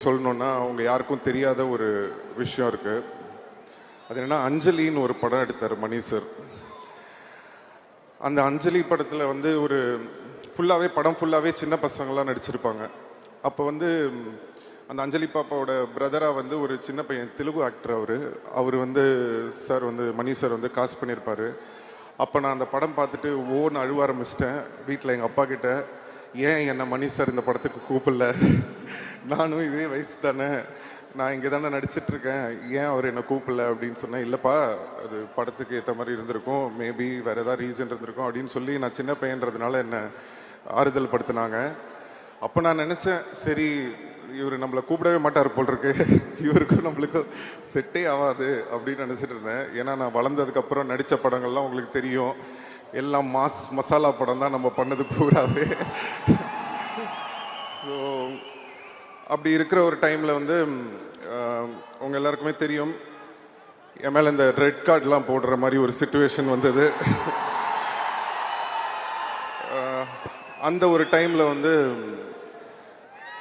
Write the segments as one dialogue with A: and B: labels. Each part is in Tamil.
A: சொல்லணும்னா அவங்க யாருக்கும் தெரியாத ஒரு விஷயம் இருக்கு. அது என்னன்னா அஞ்சலின்னு ஒரு படம் எடுத்தார் மணி சார். அந்த அஞ்சலி படத்துல வந்து ஒரு படம் ஃபுல்லாவே சின்ன பசங்களாம் நடிச்சிருப்பாங்க. அப்போ வந்து அந்த அஞ்சலி பாப்பாவோட பிரதரா வந்து ஒரு சின்ன பையன், தெலுங்கு ஆக்டர் அவர் வந்து சார் வந்து மணி சார் வந்து காசு பண்ணியிருப்பாரு. அப்போ நான் அந்த படம் பார்த்துட்டு ஓன்னு அழுவ ஆரம்பிச்சிட்டேன். வீட்டில் எங்கள் அப்பா கிட்ட, ஏன் என்னை மணி சார் இந்த படத்துக்கு கூப்பிடல, நானும் இதே வயசு தானே, நான் இங்கே தானே நடிச்சிட்ருக்கேன், ஏன் அவர் என்னை கூப்பிடல அப்படின்னு சொன்னேன். இல்லைப்பா, அது படத்துக்கு ஏற்ற மாதிரி இருந்திருக்கும், மேபி வேறு ஏதாவது ரீசன் இருந்திருக்கும் அப்படின்னு சொல்லி நான் சின்ன பையன்றதுனால என்னை ஆறுதல் படுத்தினாங்க. அப்போ நான் நினச்சேன், சரி இவர் நம்மளை கூப்பிடவே மாட்டார் போல் இருக்கு, இவருக்கும் நம்மளுக்கும் செட்டே ஆகாது அப்படின்னு நினச்சிட்டு இருந்தேன். ஏன்னா நான் வளர்ந்ததுக்கப்புறம் நடித்த படங்கள்லாம் உங்களுக்கு தெரியும், எல்லாம் மசாலா படம் தான் நம்ம பண்ணது பூராவே. ஸோ அப்படி இருக்கிற ஒரு டைமில் வந்து உங்கள் எல்லாருக்குமே தெரியும், என் மேலே இந்த ரெட் கார்டெலாம் போடுற மாதிரி ஒரு சிச்சுவேஷன் வந்தது. அந்த ஒரு டைமில் வந்து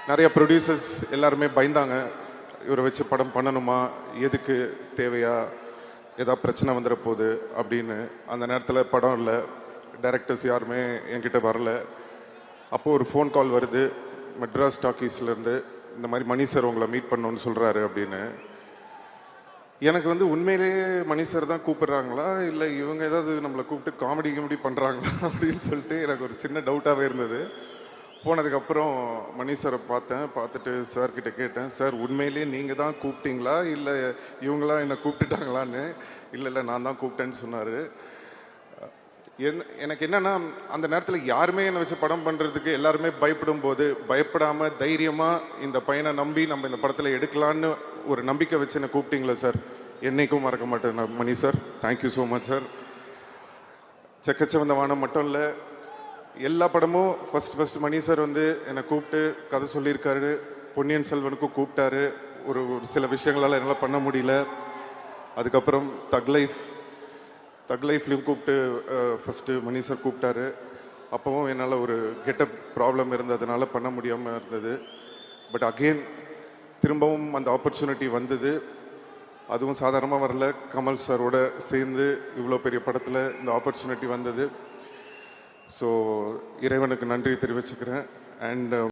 A: நிறைய ப்ரொடியூசர்ஸ் எல்லாருமே பயந்தாங்க, இவரை வச்சு படம் பண்ணணுமா, எதுக்கு, தேவையா, ஏதாவது பிரச்சனை வந்துட போகுது அப்படின்னு. அந்த நேரத்தில் படம் இல்லை, டைரக்டர்ஸ் யாருமே என்கிட்ட வரல. அப்போது ஒரு ஃபோன் கால் வருது மெட்ராஸ் டாக்கீஸ்லேருந்து, இந்த மாதிரி மணி சார் உங்களை மீட் பண்ணணுன்னு சொல்கிறாரு அப்படின்னு. எனக்கு வந்து உண்மையிலேயே மணி சார் தான் கூப்பிடுறாங்களா, இல்லை இவங்க ஏதாவது நம்மளை கூப்பிட்டு காமெடி பண்ணுறாங்களா அப்படின்னு சொல்லிட்டு எனக்கு ஒரு சின்ன டவுட்டாகவே இருந்தது. போனதுக்கப்புறம் மணி சாரை பார்த்துட்டு சார்கிட்ட கேட்டேன், சார் உண்மையிலேயே நீங்கள் தான் கூப்பிட்டீங்களா, இல்லை இவங்களாம் என்னை கூப்பிட்டுட்டாங்களான்னு. இல்லை நான் தான் கூப்பிட்டேன்னு சொன்னார். எனக்கு என்னென்னா, அந்த நேரத்தில் யாருமே என்னை வச்சு படம் பண்ணுறதுக்கு எல்லாருமே பயப்படும் போது, பயப்படாமல் தைரியமாக இந்த பையனை நம்பி நம்ம இந்த படத்தில் எடுக்கலான்னு ஒரு நம்பிக்கை வச்சு என்னை கூப்பிட்டீங்களா சார், என்னைக்கும் மறக்க மாட்டேன் நான் Mani sir. Thank you so much sir. Chekka Chivantha Vaanam மட்டும் இல்லை, எல்லா படமும் ஃபஸ்ட் மணி சார் வந்து என்னை கூப்பிட்டு கதை சொல்லியிருக்காரு. பொன்னியின் செல்வனுக்கும் கூப்பிட்டாரு, ஒரு சில விஷயங்களால் என்னால் பண்ண முடியல. அதுக்கப்புறம் தக் லைஃப்லையும் கூப்பிட்டு ஃபஸ்ட்டு மணி சார் கூப்பிட்டாரு. அப்போவும் என்னால் ஒரு கெட்டப் ப்ராப்ளம் இருந்ததுனால பண்ண முடியாமல் இருந்தது. பட் அகெயின் திரும்பவும் அந்த ஆப்பர்ச்சுனிட்டி வந்தது. அதுவும் சாதாரணமாக வரல, கமல் சாரோட சேர்ந்து இவ்வளோ பெரிய படத்தில் இந்த ஆப்பர்ச்சுனிட்டி வந்தது. ஸோ இறைவனுக்கு நன்றி தெரிவிச்சுக்கிறேன். அண்ட்